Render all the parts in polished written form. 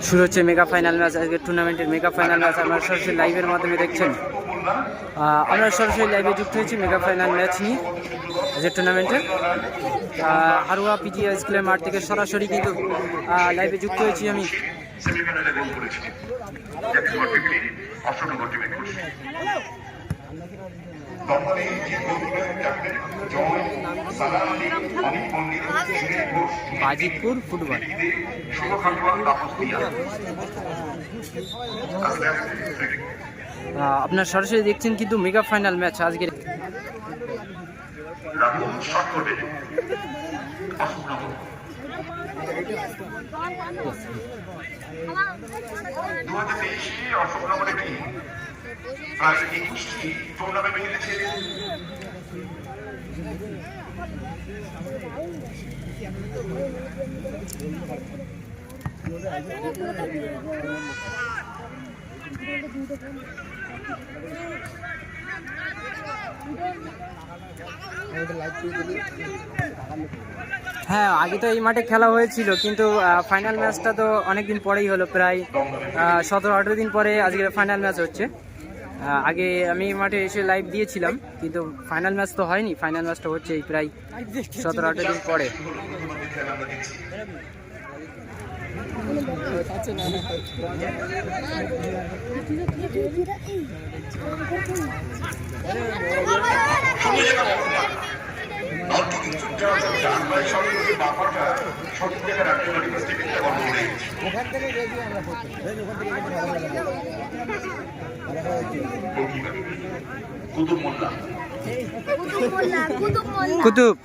শুরু হচ্ছে mega final match. আজকে টুর্নামেন্টের মেগা ফাইনাল ম্যাচ আপনারা সরাসরি লাইভের মাধ্যমে দেখছেন। আমরা সরাসরি লাইভে যুক্ত হয়েছি মেগা ফাইনাল ম্যাচ নিয়ে যে টুর্নামেন্টের হারুয়া পিজিআই স্কুলের মাঠ থেকে সরাসরি কিন্তু লাইভে যুক্ত হয়েছি আমি। বাজিতপুর ফুটবল আপনার সরাসরি দেখছেন কিন্তু মেগা ফাইনাল ম্যাচ আজকের। হ্যাঁ, আগে তো এই মাঠে খেলা হয়েছিল, কিন্তু ফাইনাল ম্যাচটা তো অনেকদিন পরেই হলো, প্রায় 17-18 দিন পরে আজকে ফাইনাল ম্যাচ হচ্ছে। আগে আমি মাঠে এসে লাইভ দিয়েছিলাম, কিন্তু ফাইনাল ম্যাচ তো হয়নি। ফাইনাল ম্যাচটা হচ্ছে এই প্রায় 17-18 দিন পরে। কুতুব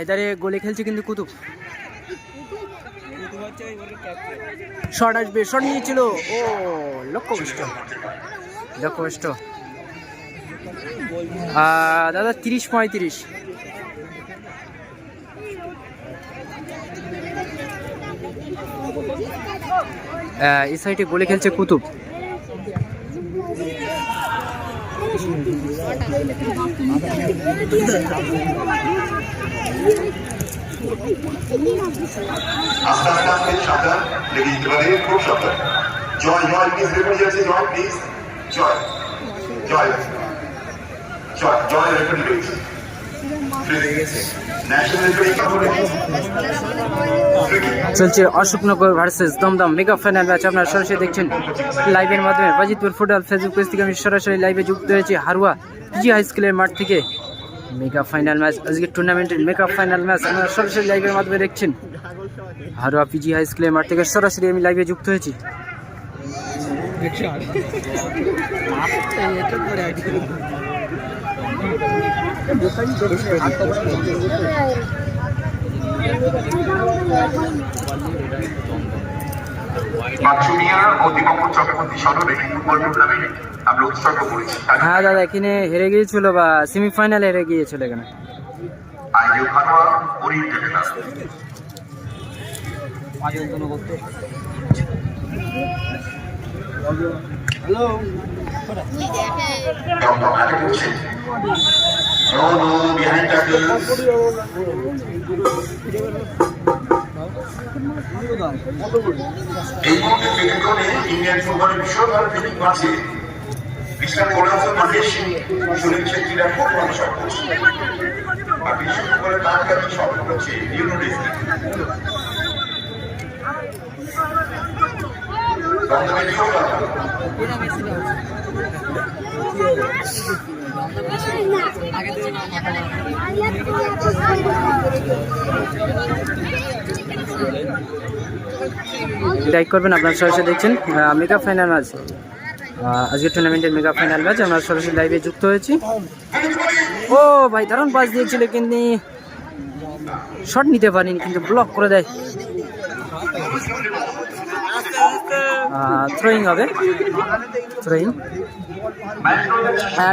এদারে গোলে খেলছে কিন্তু কুতুব। শট আসবে, শট নিয়েছিল, ও লক্ষ্যভ্রষ্ট। দাদা 30-35। এই সাইডে গোলে খেলছে কুতুব। চলছে Ashoknagar versus Dumdum mega final match. আপনারা সরাসরি দেখছেন লাইভের মাধ্যমে। বাজিতপুর ফুটবল ফেসবুক পেজ থেকে আমি সরাসরি লাইভে যুক্ত হয়েছি হারুয়া পিজি হাই স্কুলের মাঠ থেকে। মেগা ফাইনাল ম্যাচ আজকে টুর্নামেন্টের মেগা ফাইনাল ম্যাচ আপনারা সরাসরি লাইভের মাধ্যমে দেখছেন। হারুয়া পিজি হাই স্কুলের মাঠ থেকে সরাসরি আমি লাইভে যুক্ত হয়েছি। হ্যাঁ দাদা, এখানে হেরে গিয়েছিল বা সেমিফাইনালে হেরে গিয়েছিল এখানে। এই মুহূর্তে ফিলিংটনে ইন্ডিয়ান ফুটবলের বিশ্বকাপ ফিলিং আছে। বিশ্বের কোনাসের মাঠে সুনীল ছেত্রীরা খুব ভালো শট করছে, আর বিশ্ব ফুটবলের তার কাছে শট করছে লিওনেল মেসি। লাইক করবেন। আপনারা সরাসরি দেখছেন মেগা ফাইনাল ম্যাচ। আজকের টুর্নামেন্টের মেগা ফাইনাল ম্যাচ আমরা সরাসরি লাইভে যুক্ত হয়েছি। ও ভাই, দারুণ পাস দিয়েছিল, কিন্তু শট নিতে পারিনি, কিন্তু ব্লক করে দেয়। থ্রোয়িং হবে, থ্রোয়িং।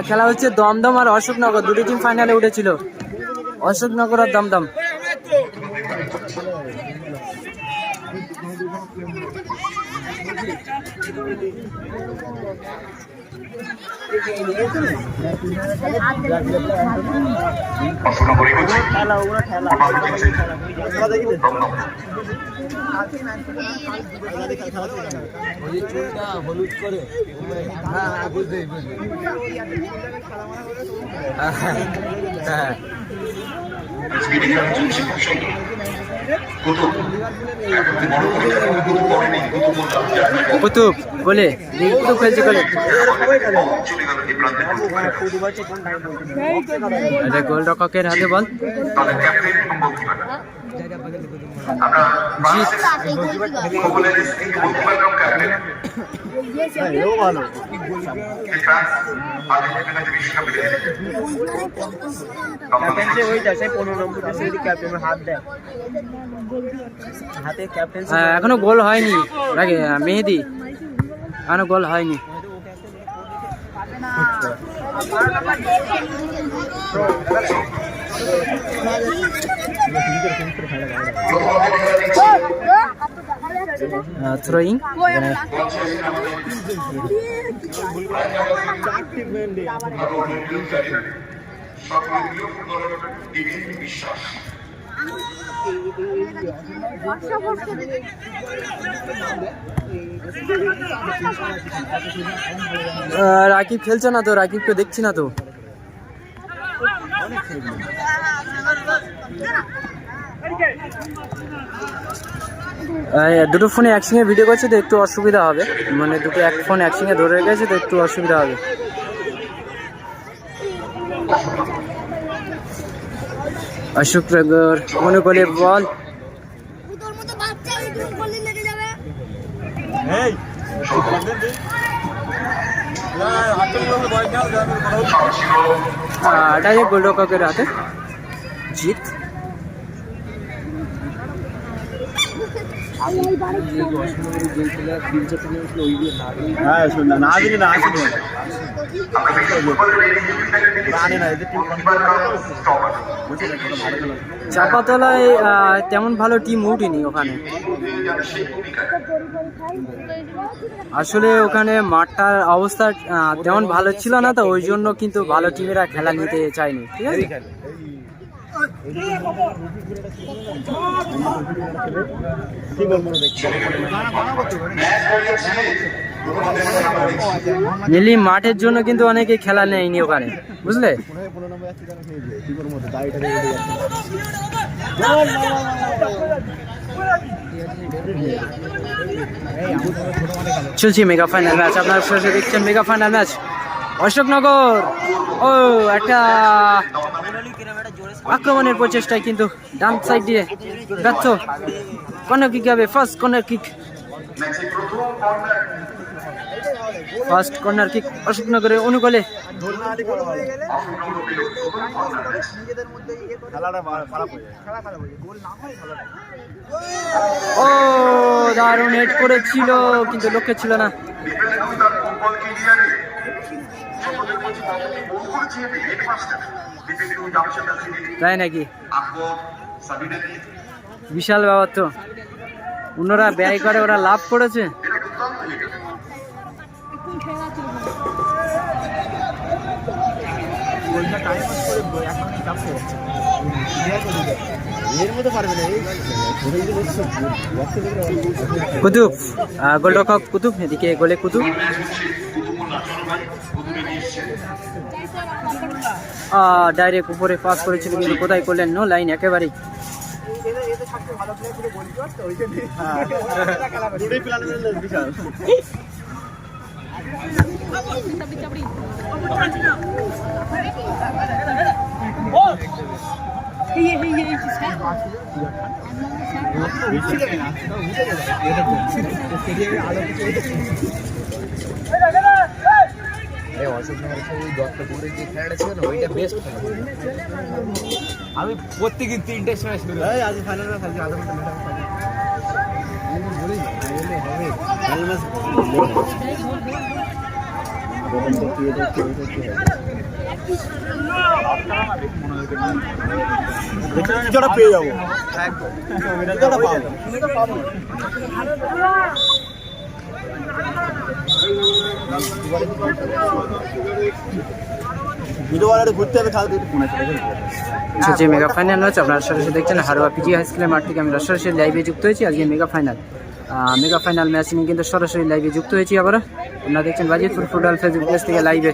খেলা হচ্ছে দমদম আর অশোকনগর, দুটি টিম ফাইনালে উঠেছিল, অশোকনগর আর দমদম। অষ্টনগর এগোচ্ছে দমদম হলুদ করে স্পিডে খেলা চলছে খুব সুন্দর কুতুব এখন বড় করে কুতুব পড়েনি কুতুব বললাম কুতুব বলে কুতুব খেলছে বলে চলে গেল এই প্রান্তে এটা গোলরক্ষকের হাতে বল। তাদের ক্যাপ্টেন এবং গোলকিপার আমরা খবরের গোলকিপার এবং ক্যাপ্টেন ভালো ফ্রান্স আর্জেন্টিনার কাছে বিশ্বকাপ জিতেছে ওইটা সেই 15 নম্বর সেই ক্যাপ্টেনের হাত দেয় হাতে ক্যাপ্টেন এখনো গোল হয়নি লাগে মেহেদি, এখনো গোল হয়নি। থ্রোয়িং বিশ্বাস রাকিব খেলছে না তো, রাকিবকে দেখছি না তো। দুটো ফোনে একসঙ্গে ভিডিও করছে তো একটু অসুবিধা হবে, মানে দুটো এক ফোন একসঙ্গে ধরে রেখেছে তো একটু অসুবিধা হবে। অশোক নগর অনুকূলে বল ডাইরেক্ট গোলরক্ষকের হাতে জিত। চাপাতলায় তেমন ভালো টিম উঠেনি ওখানে, আসলে ওখানে মাঠটার অবস্থা তেমন ভালো ছিল না, তো ওই জন্য কিন্তু ভালো টিমেরা খেলা নিতে চায়নি। ঠিক আছে, মিলি মাঠের জন্য কিন্তু অনেকে খেলা নেয়নি ওখানে, বুঝলে। চলছি মেগা ফাইনাল ম্যাচ, আপনারা সরাসরি দেখছেন মেগা ফাইনাল ম্যাচ। অশোকনগর ও একটা আক্রমণের প্রচেষ্টায় কিন্তু ডান সাইড দিয়ে ব্যর্থ। কর্নার কিক হবে, first corner kick, first corner kick অশোকনগরের অনুকূলে। ও দারুণ হেড করেছিল কিন্তু লক্ষ্যে ছিল না। তাই নাকি, বিশাল ব্যাপার তো, অন্যরা ব্যয় করে ওরা লাভ করেছে। কুতুব গোলরক্ষক কুতুব, এদিকে গোলে কুতুব। ডাইরেক্ট উপরে পাস করেছিল কিন্তু কোথায় করলেন, নো লাইন একেবারেই। আমি প্রত্যেকদিন 3টের সময় শুরু হয়, আজ ফাইনাল খেলছি, আধা ঘন্টা পেয়ে যাবো, যে মেগা ফাইনাল ম্যাচ আপনারা সরাসরি দেখছেন হারোয়া পিজি হাই স্কুলের মাঠ থেকে আমরা সরাসরি লাইভে যুক্ত হয়েছি। আজকে মেগা ফাইনাল ম্যাচ নিয়ে কিন্তু সরাসরি লাইভে যুক্ত হয়েছি। আবার আপনারা দেখছেন বাজিতপুর ফুটবল ফেসবুক পেজ থেকে লাইভে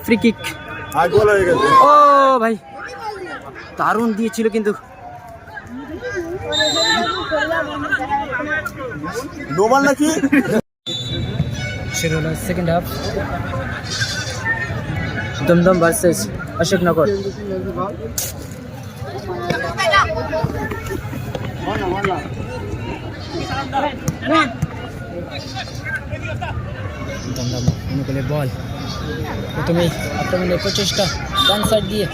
ফ্রি কিক। ও ভাই দারুণ দিয়েছিল কিন্তু নোমান নাকি শুরু হলো second half. Dumdum versus Ashoknagar. Dumdum অনুকূলে বল, প্রথমেই আক্রমণের প্রচেষ্টা ডান সাইড দিয়ে।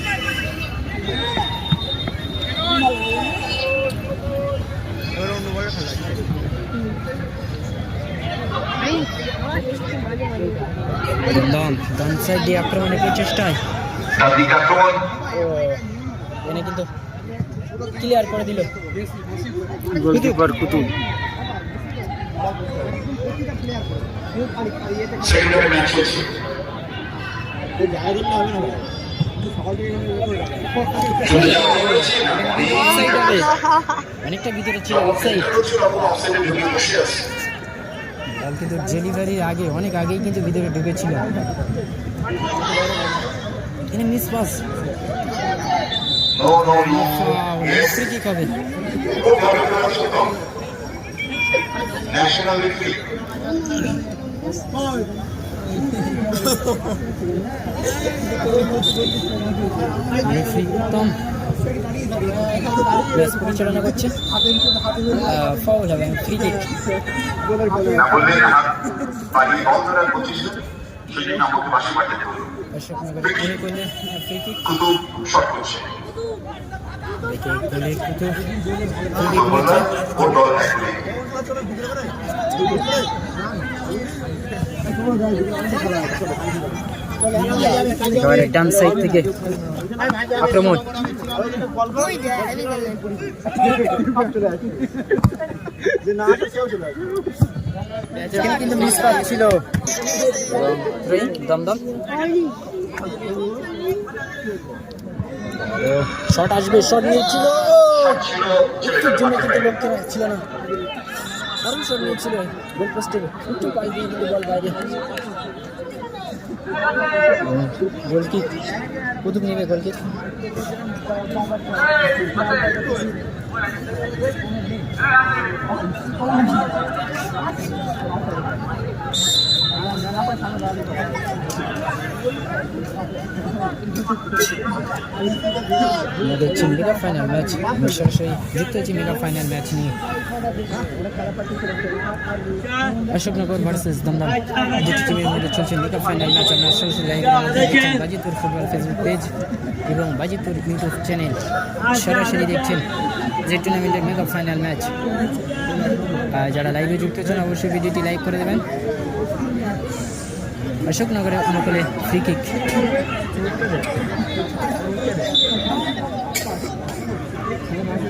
দমদম ডান সাইড দিয়ে আক্রমণের প্রচেষ্টায় এনে কিন্তু ক্লিয়ার করে দিল গোলকিপার কুতুব। অনেকটা ভিতরে ছিল অফসাইড। বল কিন্তু ডেলিভারির আগে অনেক আগেই কিন্তু ভিতরে ঢুকেছিল। এখানে মিস পাস, ফ্রি কিক হবে। উত্তম ম্যাচ পরিচালনা করছে, ফাউল হবে free kick. Ashoknagar free kick. ডান সাইড থেকে আক্রমণ, কিন্তু মিস পাচ্ছিল দমদম। শট আসবে, শট নিয়েছিল একটুর জন্য কিন্তু লক্ষ্য ছিল না। দারুণ শট নিয়েছিল গোল পোস্টের একটু পাশ দিয়ে কিন্তু বল বাইরে। গোল কিক কুতুব নেবে, গোল কিক। দেখছি মেগা ফাইনাল ম্যাচ, সরাসরি যুক্ত হয়েছি মেগা ফাইনাল ম্যাচ নিয়ে। অশোকনগর ভার্সেস দমদম দুটি টিমের মধ্যে চলছে মেগা ফাইনাল ম্যাচ। আপনারা সরাসরি live Bajitpur football Facebook page এবং বাজিতপুর ইউটিউব চ্যানেল সরাসরি দেখছেন যে টুর্নামেন্টের মেগা ফাইনাল ম্যাচ। যারা লাইভে যুক্ত হচ্ছেন অবশ্যই ভিডিওটি লাইক করে দেবেন। অশোকনগরের অনুকূলে ফ্রি কিক।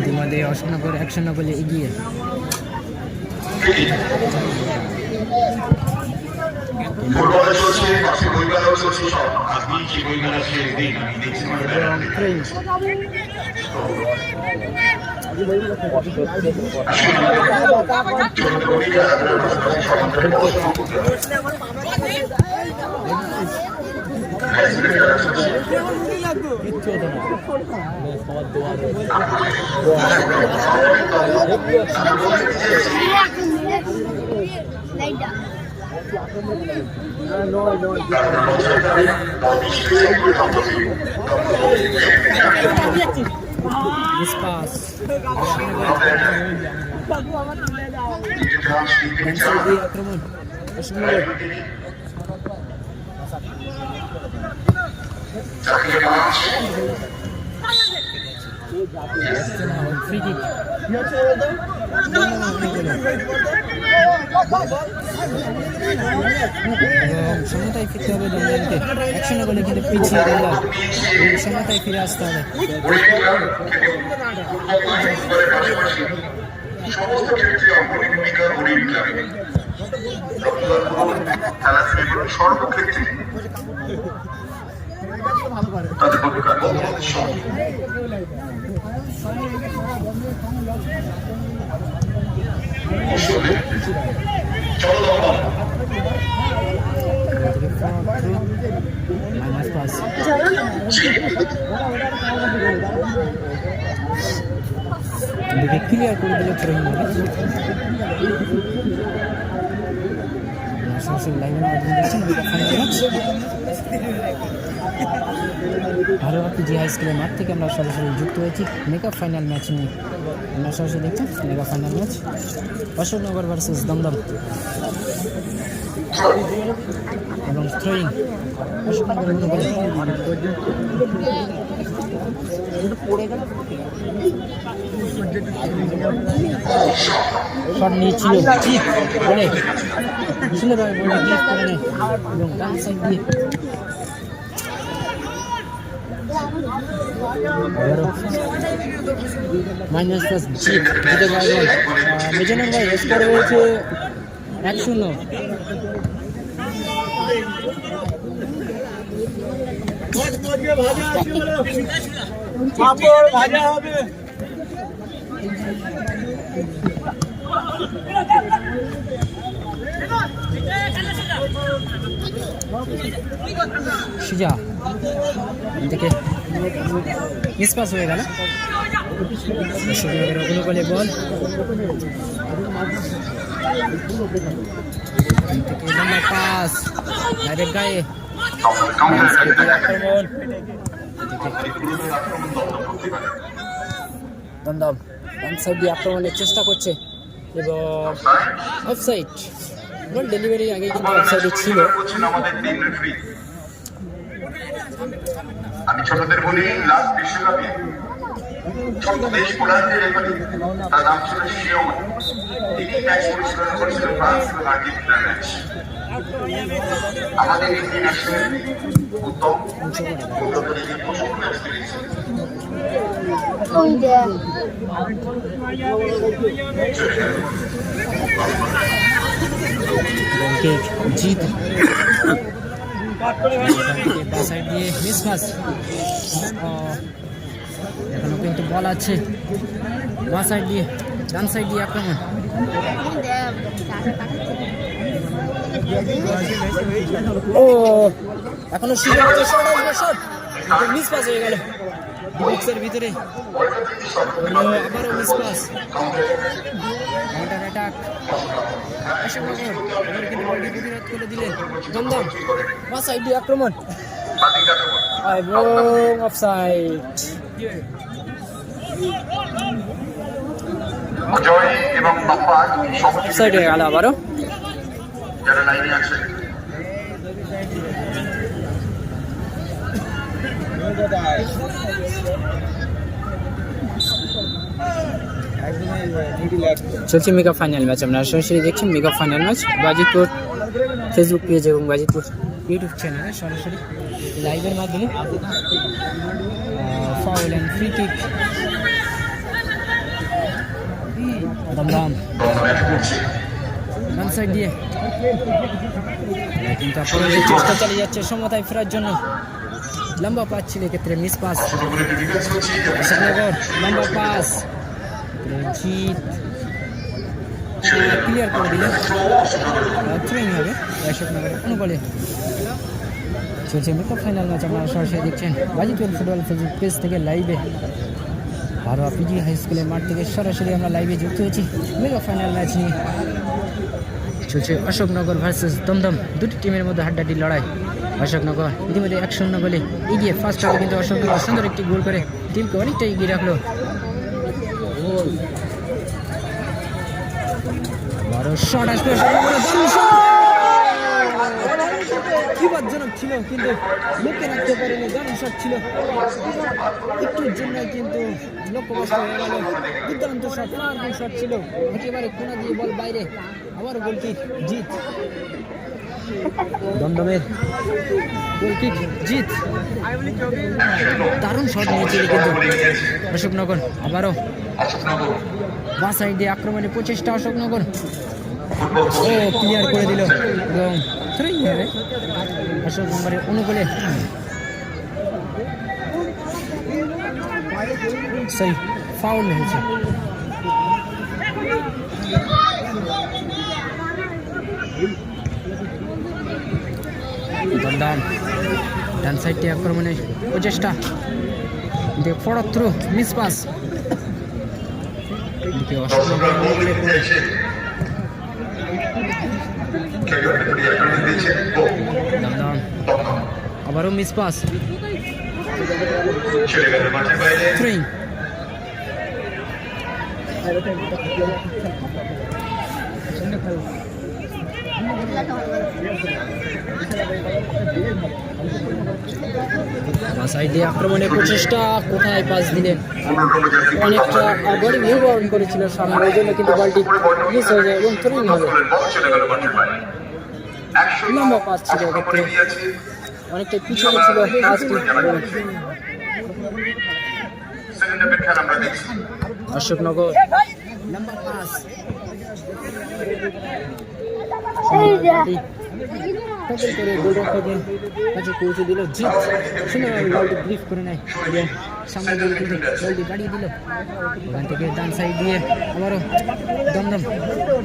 ইতিমধ্যে অশোকনগর 1-0 গোলে এগিয়ে। ফুটবলে চলছে, পাশে বইমেলাও চলছে, সব আজকে কি বইমেলা ছেড়ে দিন আমি দেখছি ফ্রি কিক। সমতায় ফিরতে হবে দমদমকে। 1-0 গোলে কিন্তু পিছিয়ে দমদম, সমতায় ফিরে আসতে হবে। সমস্ত ক্ষেত্রে অগ্রণী ভূমিকা খেলাধুলা সর্বক্ষেত্রে তাদের ভূমিকা বন্ধুদের সঙ্গে চলো মাইনাস পাস এদিকে ক্লিয়ার করে দিল ট্রেন সরাসরি লাইভের মাধ্যমে দেখছেন ভালো পিজি হাই স্কুলের মাঠ থেকে আমরা সরাসরি যুক্ত হয়েছি মেগা ফাইনাল ম্যাচ নিয়ে। আমরা সরাসরি দেখছেন mega final match Ashoknagar versus Dumdum এবং থ্রোয়িং অশোকনগর শট নিয়েছিল অনেক সুন্দরভাবে করে নেয় এবং ডান সাইড দিয়ে মাইনাস প্লাস জিত দিতে পারবেন মেজানুর ভাই স্কোর হয়েছে 1-0। ভাজা হবে সুজা এদিকে মিসপাস হয়ে গেল অনুকূলে বল পাস ডাইরেক্ট গায়ে দমদম ডান সাইড দিয়ে আক্রমণের চেষ্টা করছে এবং অফসাইড বল ডেলিভারি আগে কিন্তু অফসাইডে ছিল। আমি ছোটদের বলি লাস্ট বিশ্বকাপে ছোট দেশ পোল্যান্ডের রেফারি তার নাম ছিল শিওন। তিনি ম্যাচ পরিচালনা করেছিলেন ফ্রান্স এবং আর্জেন্টিনার ম্যাচ। আমাদের ইন্টারন্যাশনাল উত্তম উন্নত লিগের প্রচুর ম্যাচ খেলেছে। জিত সাইড দিয়ে মিসপাস এখনো কিন্তু বল আছে বা সাইড দিয়ে ডান সাইড দিয়ে আক্রমণ ও এখনো মিসপাস হয়ে গেল বক্সের ভিতরে আবারও মিসপাস কাউন্টার অ্যাটাক কিন্তু বলটি প্রতিরোধ করে দিলেন দমদম বা সাইড দিয়ে আক্রমণ এবং অফসাইড জয় এবং বাপ্পা অফসাইড হয়ে গেল আবারও যারা লাইনে আছে চলছে মেগা ফাইনাল ম্যাচ। আপনারা সরাসরি দেখছেন mega final match Bajitpur Facebook page এবং বাজিতপুর ইউটিউব চ্যানেলে সরাসরি লাইভের মাধ্যমে foul and free kick Dumdum ডান সাইড দিয়ে কিন্তু আপনাদের চেষ্টা চালিয়ে যাচ্ছে সমতায় ফেরার জন্য লম্বা পাস ছিল এক্ষেত্রে মিস পাস অশোকনগর লম্বা পাস জিত ক্লিয়ার করে দিলেন থ্রোয়িং হবে অশোকনগরের অনুকূলে। চলছে মেগা ফাইনাল ম্যাচ আপনারা সরাসরি দেখছেন বাজিতপুর ফুটবল ফেসবুক পেজ থেকে লাইভে আরও পিজি হাই স্কুলের মাঠ থেকে সরাসরি আমরা লাইভে যুক্ত হয়েছি মেগা ফাইনাল ম্যাচ নিয়ে। চলছে অশোকনগর ভার্সেস দমদম দুটি টিমের মধ্যে হাড্ডাহাড্ডি লড়াই। অশোকনগর ইতিমধ্যে 1-0 গোলে এগিয়ে ফার্স্ট হাফে কিন্তু অশোকনগর সুন্দর একটি গোল করে টিমকে অনেকটা এগিয়ে রাখলো। বড় শট আসবে বিপজ্জনক ছিল কিন্তু লক্ষ্যে রাখতে পারেনি দারুণ শট ছিল একটুর জন্য কিন্তু লক্ষ্যভ্রষ্ট হয়ে গেল। দুর্দান্ত শট পাওয়ারফুল শট ছিল একেবারে কোনা দিয়ে বল বাইরে আবার গোলকিক জিত দমদমের গোলকিক জিত দারুণ শট নিয়েছিল কিন্তু অশোকনগর আবারও বাঁ সাইডে আক্রমণে প্রচেষ্টা অশোকনগর ও ক্লিয়ার করে দিল এবং থ্রোয়িং হবে অশোক নম্বরের অনুকূলে। সরি, ফাউল হয়েছে। দমদম ডান সাইডটি আক্রমণের প্রচেষ্টা, ফরওয়ার্ড থ্রো, মিস পাস। এদিকে অশোক নম্বরের অনুকূলে দমদম আবারও মিস পাস, থ্রোয়িং। সাইডে আক্রমণের প্রচেষ্টা, কোথায় পাস দিলেন, অনেকটা বডি ভিউ বরণ করেছিল সামনে, ওই জন্য কিন্তু বলটি মিস হয়ে যায় এবং থ্রোয়িং হবে। লম্বা পাস ছিল, এক্ষেত্রে অনেকটাই পিছনে ছিল পাসটি। অশোকনগর লম্বা পাস, করে গোলরক্ষকের কাছে পৌঁছে দিল জিত। সুন্দরভাবে বলটি ব্রিফ করে নেয় এবং সামনে বলটি বাড়িয়ে দিল। ওখান থেকে ডান সাইড দিয়ে আবারও দমদম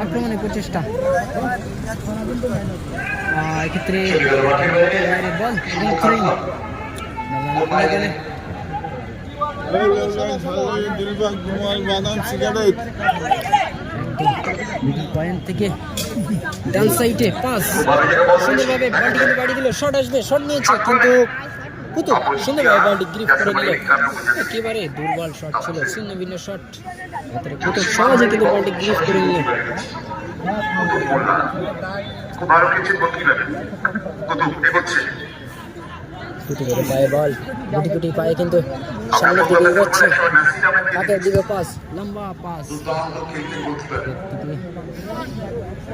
আক্রমণের প্রচেষ্টা, এক্ষেত্রে বাইরে বল এবং থ্রোয়িং। পয়েন্ট থেকে ডান সাইডে পাস, সুন্দরভাবে বলটি কিন্তু বাড়িয়ে দিল। শট আসবে, শট নিয়েছে কিন্তু কুতুব সুন্দরভাবে বলটি গ্রিপ করে নিল। একেবারে দুর্বল শট ছিল, ছিন্ন ভিন্ন শট, কুতুব সহজে কিন্তু বলটি গ্রিপ করে নিল। কুতুবের পায়ে বল, গুটি গুটি পায়ে কিন্তু সামনের দিকে এগোচ্ছে, হাতের দিকে পাস, লম্বা পাস,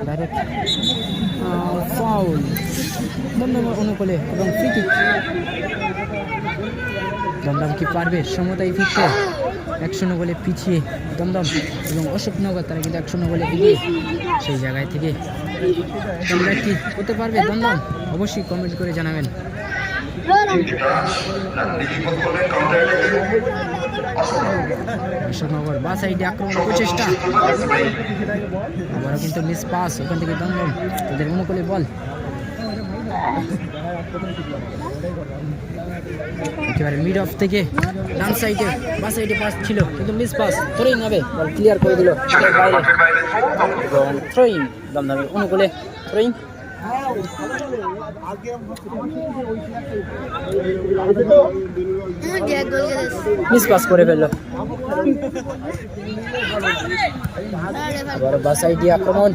ডাইরেক্ট ফাউল দমদম অনুকূলে এবং ফ্রি কিক। দমদম কি পারবে সমতায় ফিরতে? 1-0 গোলে পিছিয়ে দমদম এবং অশোকনগর তারা কিন্তু 1-0 গোলে এগিয়ে। সেই জায়গায় থেকে তোমরা কি করতে পারবে দমদম? অবশ্যই কমেন্ট করে জানাবেন। অশোকনগর বা সাইডে আক্রমণ প্রচেষ্টা, আবারও কিন্তু মিস পাস, ওখান থেকে দমদম তাদের অনুকূলে বল। একেবারে মিড অফ থেকে ডান সাইডে বা সাইডে পাস ছিল কিন্তু মিস পাস, থ্রোয়িং হবে, বল ক্লিয়ার করে দিল বাইরে। থ্রোয়িং দমদমের অনুকূলে, থ্রোয়িং। মিস পাস করে ফেললো। আবার বা সাইডে আক্রমণ,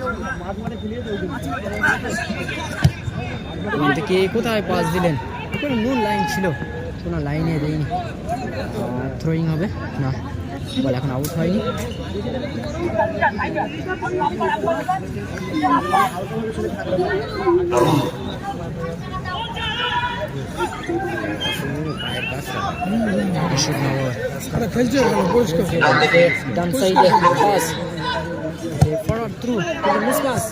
এখান থেকে কোথায় পাস দিলেন? কোনো নুন লাইন ছিল, কোনো লাইনে দেয়নি। থ্রোয়িং হবে না, বল এখন আউট হয়নি। ডান সাইডে pass, forward through, miss pass,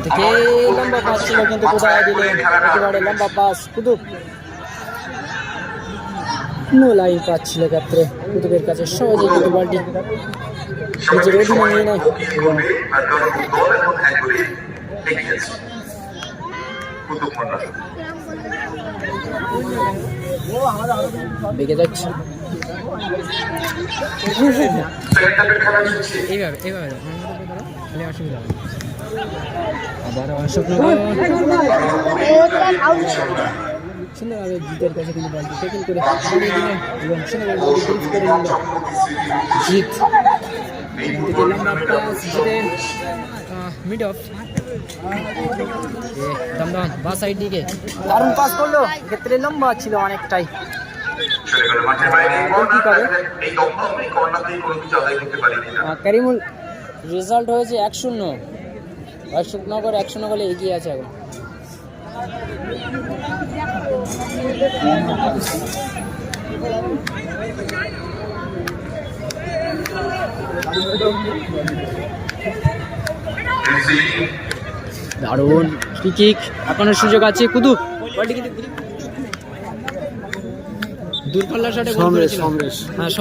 থেকে লম্বা পাস ছিল কিন্তু কোথায় দিলেন? একেবারে লম্বা পাস, কুতুব নো লাইন পাচ্ছিল, ক্ষেত্রে কুতুবের কাছে সহজে কিন্তু বলটি নিজের অধীনে নিয়ে নেয় এবং বেগে যাচ্ছে। এইভাবে এইভাবে অসুবিধা হবে। আবার অশোকনগর সুন্দরভাবে জিতের কাছে কিন্তু বলটি ট্যাকেল করে বানিয়ে দিলেন এবং সুন্দরভাবে ব্রিফ করে নিল জিত। থেকে লম্বা পাস, জিতের মিড অফ দমদম বা সাইড দিকে দারুণ পাস করলো, ক্ষেত্রে লম্বা ছিল অনেকটাই। কারিমুল রেজাল্ট হয়েছে 1-0, অশোকনগর 1-0 গোলে এগিয়ে আছে এখন। দারুণ ফ্রি কিক, এখনো সুযোগ আছে। কুদু দূরপাল্লা শটে গোল করেছিল। হ্যাঁ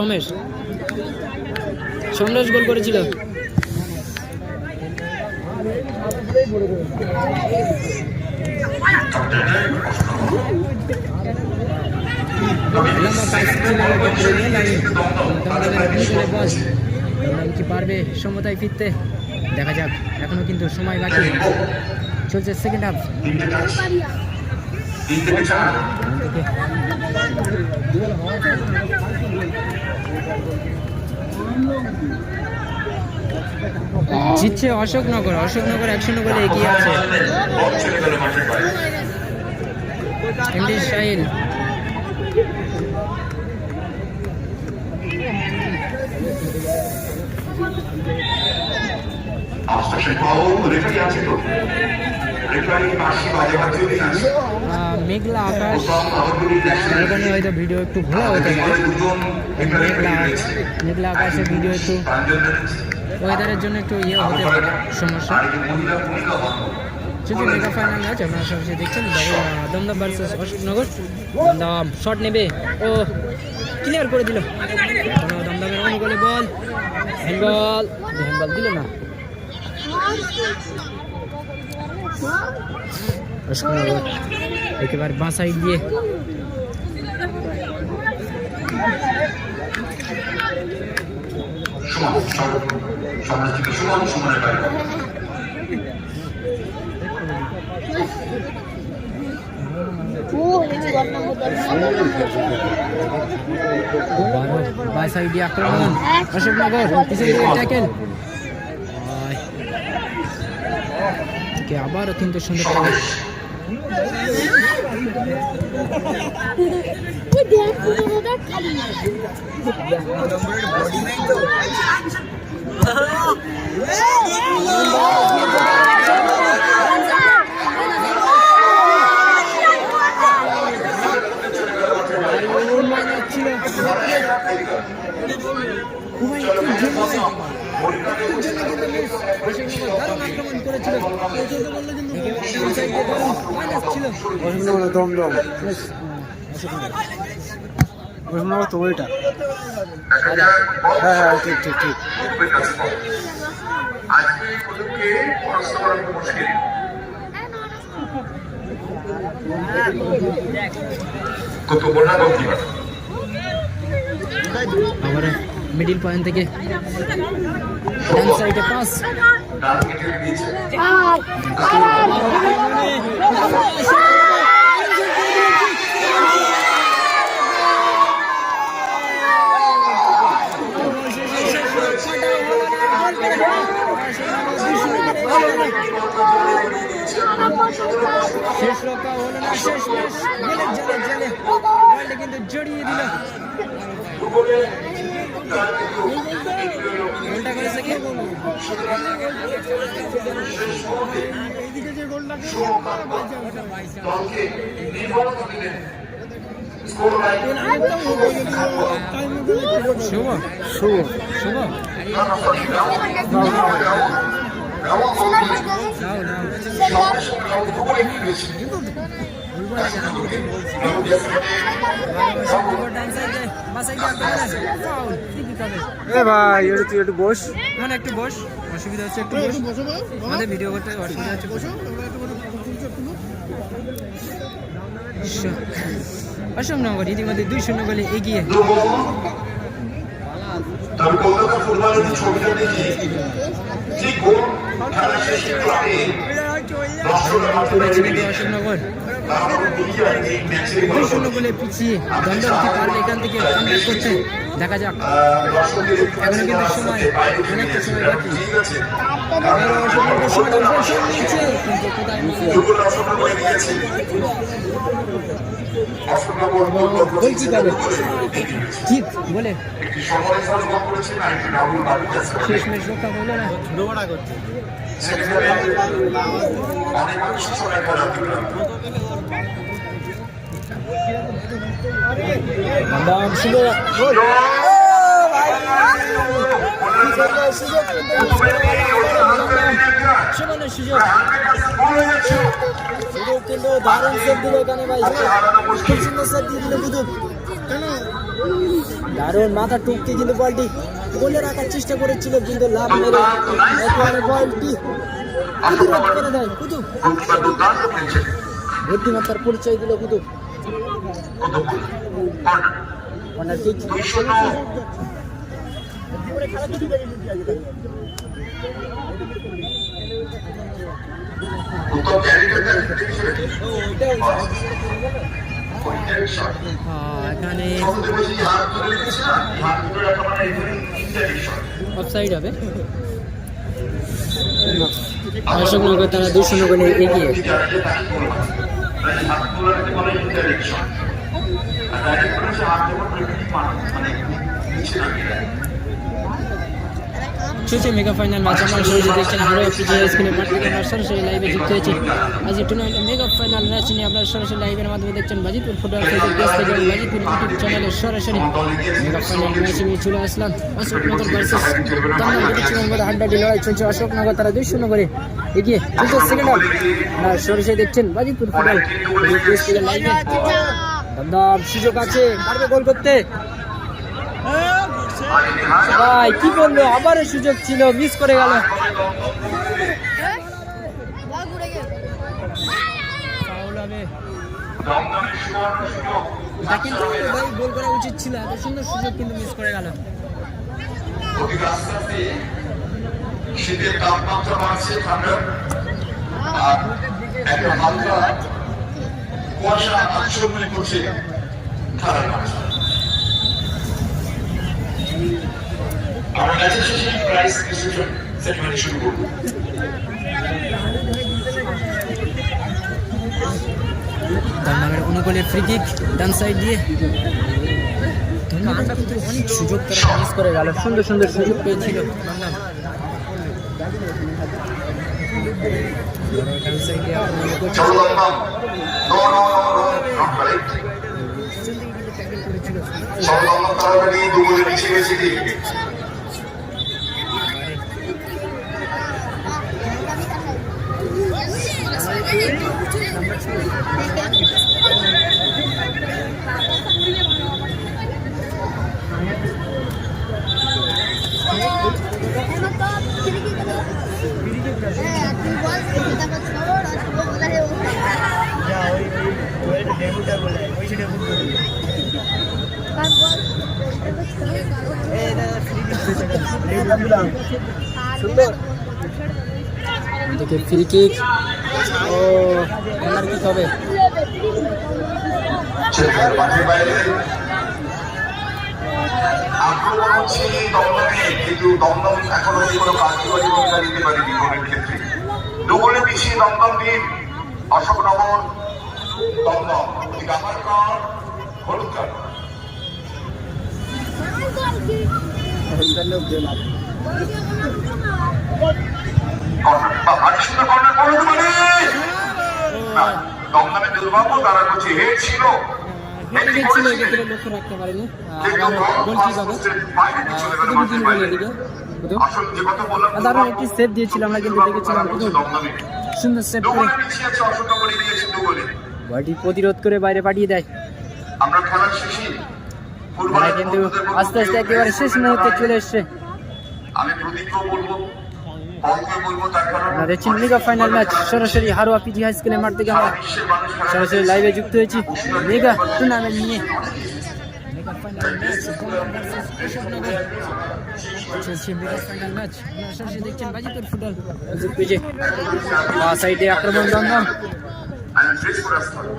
সমরেশ গোল করেছিল। কি পারবে সমতায় ফিরতে, দেখা যাক। এখনো কিন্তু সময় বাকি, চলছে সেকেন্ড হাফ। জিতছে অশোকনগর 1-0 গোলে এগিয়ে আছে। এমডি শাহিন মেঘলা আকাশ, এখানে হয়তো ভিডিও একটু ঘোরা হতে পারে। মেঘলা আকাশের ভিডিও একটু ওয়েদারের জন্য একটু ইয়ে হতে পারে সমস্যা। শুধু মেগা ফাইনাল ম্যাচ আপনারা সবচেয়ে দেখছেন দমদম ভার্সেস অশোকনগর। দমদম শট নেবে, ও ক্লিয়ার করে দিল। দমদমের অনুকূলে বল, হ্যান্ডবল দিল না। অশোকনগর একেবারে বাঁ সাইড দিয়ে বাঁ সাইড দিয়ে আক্রমণ অশোকনগর, পিছন দিকে ট্যাকেল। আবারও কিন্তু সুন্দর ট্যাকেল। তো ওইটা হ্যাঁ ঠিক ঠিক ঠিক। আবার মিডিল পয়েন্ট থেকে ডান সাইডে পাস, শেষ রক্ষা হলো না, শেষ ম্যাচ জেলে বলটা কিন্তু জড়িয়ে দিল। গোলটা করেছে কে? শুভ শুভ শুভ ভাই তুই একটু বস, মানে একটু বস, অসুবিধা হচ্ছে একটু বস, আমাদের ভিডিও করতে অসুবিধা হচ্ছে। অশোকনগর ইতিমধ্যে 2-0 গোলে এগিয়ে। অশোকনগর 2-0 গোলে পিছিয়ে দমদম কি পারবে এখান থেকে কামব্যাক করতে, দেখা যাক। এখনো কিন্তু সময়, অনেকটা সময় বাকি। ঠিক বলে শেষ ম্যাচ রক্ষা হলো না, দৌড়া করছে। দারুণ সেভ দিল এখানে ভাই, আজকে হারানো মুশকিল। খুব সুন্দর সেভ দিয়ে দিল বুধু, দারুণ মাথা টুকতে কিন্তু বলটি গোলে রাখার চেষ্টা করেছিল কিন্তু লাভ মেরে একেবারে বলটি প্রতিরোধ করে দেয় বুধু। গোলকিপার দুর্দান্ত খেলছেন। বুদ্ধিমত্তার পরিচয় দিল বুধু। কতগুলো কর্নার কর্নার কিক 2-0 উত্তম ক্যারিয়ার দেখেছিলেন এখানে সবচেয়ে বেশি হাত তুলে রেখেছে না, হাত তুলে রাখা মানে ইনডাইরেক্ট শট। অফসাইড হবে। অশোকনগর তারা 2-0 গোলে এগিয়ে। হাত তুলে রাখতে বলে ইনডাইরেক্ট শট, আর ডাইরেক্ট করে সে হাত যখন মানে নিচে নামিয়ে দেয়। চলছে মেগা ফাইনাল ম্যাচ, আমরা সরাসরি দেখছেন হারোয়া পিজিআই স্কুলের মাঠ থেকে আমরা সরাসরি লাইভে যুক্ত হয়েছি। আজ এই টুর্নামেন্টের মেগা ফাইনাল ম্যাচ নিয়ে আপনারা সরাসরি লাইভের মাধ্যমে দেখছেন বাজিতপুর ফুটবল ফেসবুক পেজ থেকে এবং বাজিতপুর ইউটিউব চ্যানেলে সরাসরি মেগা ফাইনাল ম্যাচে নিয়ে চলে আসলাম। অশোকনগর ভার্সেস দমদম দেখেছিলেন বলে হাড্ডাহাড্ডি লড়াই চলছে। অশোকনগর তারা 2-0 করে এগিয়ে চলছে সেকেন্ড হাফ। আপনারা সরাসরি দেখছেন বাজিতপুর ফুটবল ফেসবুক পেজ থেকে লাইভে। দমদম সুযোগ আছে, পারবে গোল করতে। ভাই কি করলো, আবারও সুযোগ ছিল, মিস করে গেল। ফাউল হবে। দমদমের সুবর্ণ সুযোগ। এটা কিন্তু ভাই গোল করা উচিত ছিল, এত সুন্দর সুযোগ কিন্তু মিস করে গেল। অধিক আস্তে আস্তে শীতের তাপমাত্রা বাড়ছে, ঠান্ডা আর একটা হালকা কুয়াশা আচ্ছন্ন করছে ঠান্ডার মাঝে। আমরা ম্যাচের শেষে প্রাইস ডিস্ট্রিবিউশন সেরিমনি শুরু করব। দমদমের অনুকূলে ফ্রি কিক ডান সাইড দিয়ে। দমদম কিন্তু অনেক সুযোগ তারা মিস করে গেল, সুন্দর সুন্দর সুযোগ পেয়েছিল দমদম। ডান সাইডে আক্রমণ করছে। চলো Dumdum, no no no no not correct. চলো দমদম তাড়াতাড়ি দুগুলে পিছিয়ে গেছে কি দেখে ফ্রি কিক, ও কর্নার কিক হবে। ছেলেদের মাঠের বাইরে আক্রমণ হচ্ছে দমদমে, কিন্তু দমদম এখনো কোনো কার্যকরী ভূমিকা নিতে পারেনি গোলের ক্ষেত্রে। দুগোলে পিছিয়ে দমদম টিম। অশোকনগর দমদম গামারকর হলুদ কার্ড। দমদমের দুর্ভাগ্য, তারা করছে হেড ছিল, লক্ষ্য রাখতে পারেনি। গোল কিক হবে। দারুণ একটি সেভ দিয়েছিল, আমরা কিন্তু দেখেছিলাম সুন্দর সেভ করে বলটি প্রতিরোধ করে বাইরে পাঠিয়ে দেয়। আমরা খেলার শেষে খেলা কিন্তু আস্তে আস্তে একেবারে শেষ মুহূর্তে চলে এসছে। আমি প্রদীপকেও বলবো, বলকে বলবো, তার কারণ আপনারা দেখছেন মেগা ফাইনাল ম্যাচ সরাসরি হারোয়া পিজি হাই স্কুলের মাঠ থেকে আমরা বিশ্বের মানুষ সরাসরি লাইভে যুক্ত হয়েছি মেগা টুর্নামেন্ট নিয়ে। মেগা ফাইনাল ম্যাচ চলছে, মেগা ফাইনাল ম্যাচ আপনারা সরাসরি দেখছেন বাজিতপুর ফুটবল ফেসবুক পেজে। বাঁ সাইডে আক্রমণ দমদম, আমি ফ্রেশ করে আসতে হবে।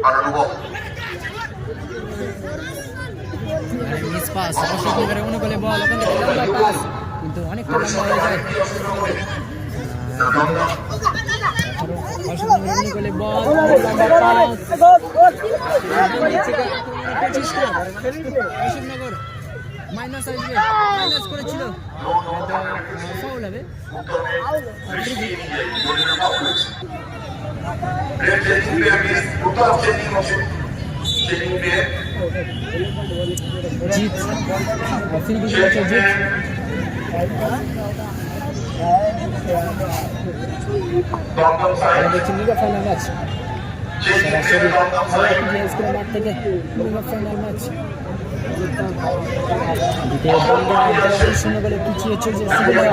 আর অনুভব মিস পাস, অশোকনগরে অনুকূলে বল, ওখান থেকে লম্বা পাস কিন্তু অনেকটা লম্বা হয়ে যায়। অশোকনগরে অনুকূলে বল, লম্বা পাস, অশোকনগর মাইনাস আসবে, মাইনাস করেছিল, ফাউল হবে। জিত ফ্রি কিক হচ্ছে জিত। দমদম সাইড দেখছি মেগা ফাইনাল ম্যাচ সরাসরি হারোয়া স্কুলের মাঠ থেকে মেগা ফাইনাল ম্যাচ দ্বিতীয় দ্বন্দ্বে 2-0 গোলে পিছিয়ে চলছে সিলেট।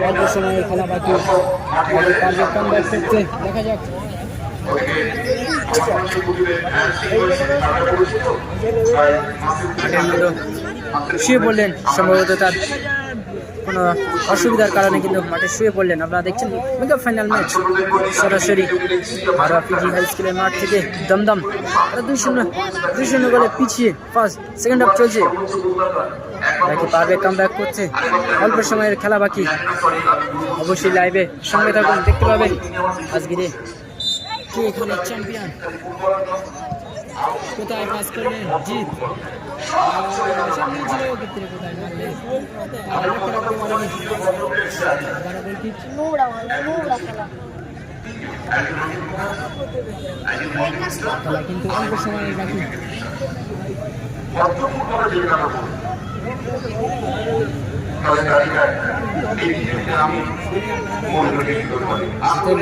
অল্প সময়ের খেলা বাকি, পারবে কামব্যাক করতে, দেখা যাক। শুয়ে পড়লেন সম্ভবত তার কোনো অসুবিধার কারণে, কিন্তু মাঠে শুয়ে পড়লেন। আপনারা দেখছেন মেগা ফাইনাল ম্যাচ সরাসরি হারোয়া পিজি হাই স্কুলের মাঠ থেকে দমদম 2-0 গোলে পিছিয়ে সেকেন্ড হাফ চলছে। নাকি পারবে কামব্যাক করতে, অল্প সময়ের খেলা বাকি। অবশ্যই লাইভে সঙ্গে থাকুন, দেখতে পাবে আজকে কে এখানে চ্যাম্পিয়ন, কোথায় পাস করলেন জিত, কিন্তু অল্প সময়ের বাকি।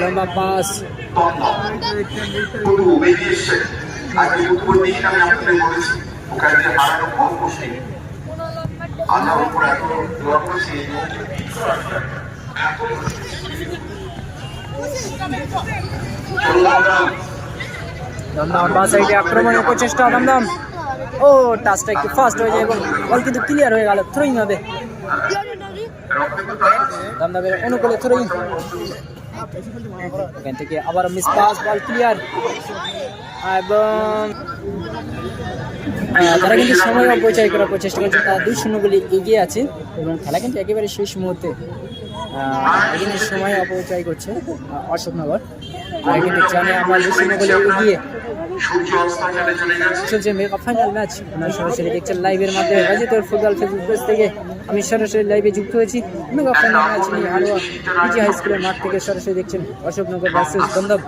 লম্বা পাস আজকে দুপুর দিন আমি আপনাদের বলেছি ওখানে যে হারানো খুব মুশকিল। আমরা উপর এখন দোয়া করেছি দমদম বাঁ সাইডে আক্রমণের প্রচেষ্টা। দমদম ও টাচটা একটু ফাস্ট হয়ে যায় এবং বল কিন্তু ক্লিয়ার হয়ে গেল, থ্রোইং হবে। দমদমের অনুকূলে থ্রোইং, এখান থেকে আবার মিস পাস, বল ক্লিয়ার। এবং তারা কিন্তু সময় অপচয় করার প্রচেষ্টা করছে, তারা 2-0 গোলে এগিয়ে আছে এবং খেলা কিন্তু একেবারে শেষ মুহূর্তে। এখানে সময় অপচয় করছে অশোকনগর, আর কিন্তু জানে আমরা 2-0 গোলে এগিয়ে। চলছে মেগা ফাইনাল ম্যাচ, আপনারা সরাসরি দেখছেন লাইভের মাধ্যমে বাজিতপুর ফুটবল ফেসবুক পেজ থেকে। আমি সরাসরি লাইভে যুক্ত হয়েছি। মেগা ফাইনাল ম্যাচ নিয়ে হারোয়া পিজি হাই স্কুলের মাঠ থেকে সরাসরি দেখছেন অশোকনগর ভার্সেস দমদম।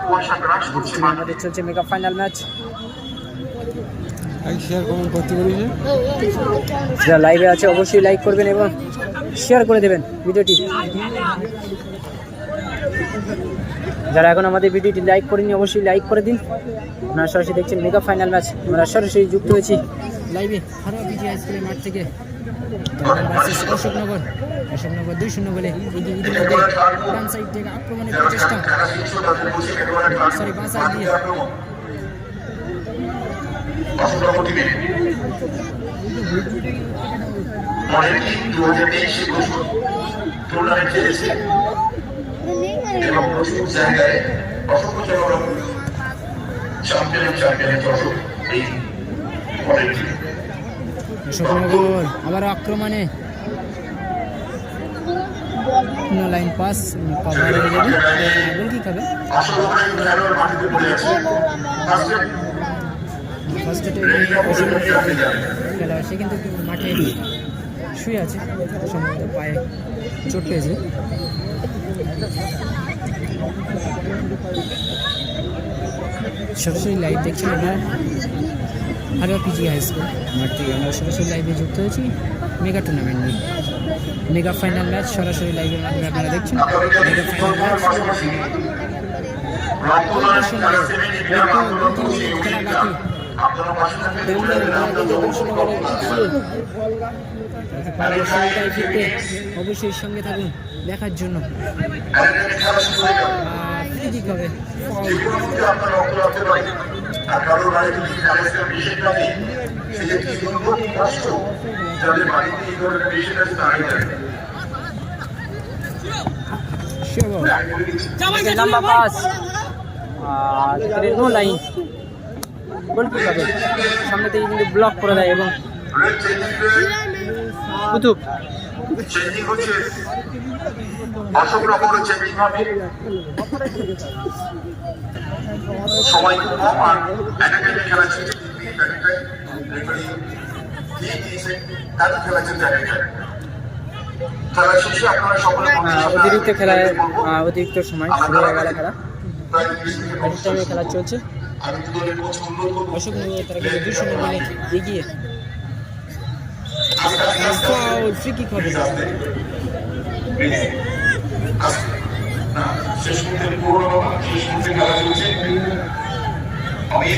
আমাদের চলছে মেগা ফাইনাল ম্যাচ। যারা লাইভে আছে অবশ্যই লাইক করবেন এবং শেয়ার করে দেবেন ভিডিওটি। যারা এখন আমাদের ভিডিওটি লাইক করেনি অবশ্যই লাইক করে দিন। আপনারা সরাসরি দেখছেন মেগা ফাইনাল ম্যাচ, আমরা সরাসরি যুক্ত হয়েছি লাইভে হারোয়া পিজি হাই স্কুলের মাঠ থেকে। অশোকনগর 2-0 গোলে এগিয়ে। ইতিমধ্যে ডান সাইড থেকে আক্রমণের প্রচেষ্টা, সরি বাঁ সাইড দিয়ে অশোকনগর আবার আক্রমণে লাইন পাস কভার হয়ে যাবে, গোল কি খাবে। খেলা সে কিন্তু মাঠে শুয়ে আছে, সম্ভবত পায়ে চোট পেয়েছে। সরাসরি লাইভ দেখছেন আমরা হারোয়া পিজি হাই স্কুল মাঠ থেকে। আমরা সরাসরি লাইভে যুক্ত হয়েছি মেগা টুর্নামেন্ট নিয়ে। মেগা ফাইনাল ম্যাচ সরাসরি লাইভের মাধ্যমে আপনারা দেখছেন। মেগা ফাইনাল ম্যাচ অবশ্যই সঙ্গে থাকুন দেখার জন্য। লম্বা পাস নো লাইন, গোল কি হবে। সামনে থেকে কিন্তু ব্লক করে দেয় এবং কুতুব সময় কম আর খেলা অতিরিক্ত খেলায় অতিরিক্ত সময় শুরু হয়ে গেল খেলা। খেলা চলছে অশোকনগর, তারা কিন্তু 2-0 গোলে এগিয়ে। ফ্রি কিক হবে না, শেষ মুহূর্তে পুরো শেষ মুহূর্তে খেলা চলছে। আমি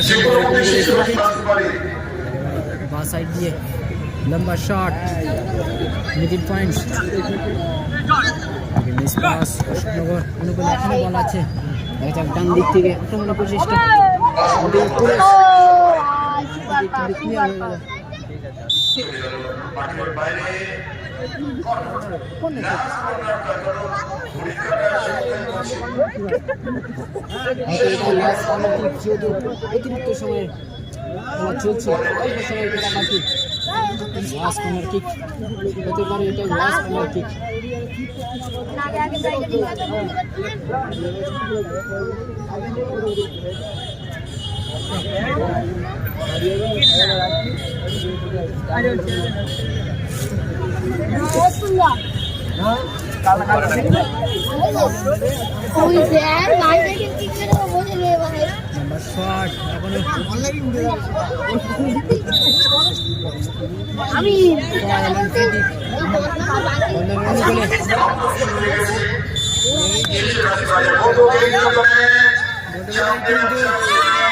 যে কোনো মতে শেষ ম্যাচ বাঁচতে পারে। বা সাইড দিয়ে লম্বা shot middle point miss pass Ashoknagar অনুকূল এখনো বল আছে দেখা যাক ডান দিক থেকে আক্রমণের প্রচেষ্টা ক্লিয়ার হয়ে গেল মাঠের বাইরে অতিরিক্ত সময়ে খেলা চলছে অল্প সময় খেলা বাকি লাস্ট কর্নার কিক হতে পারে এটা লাস্ট কর্নার কিক শট আমি শেষ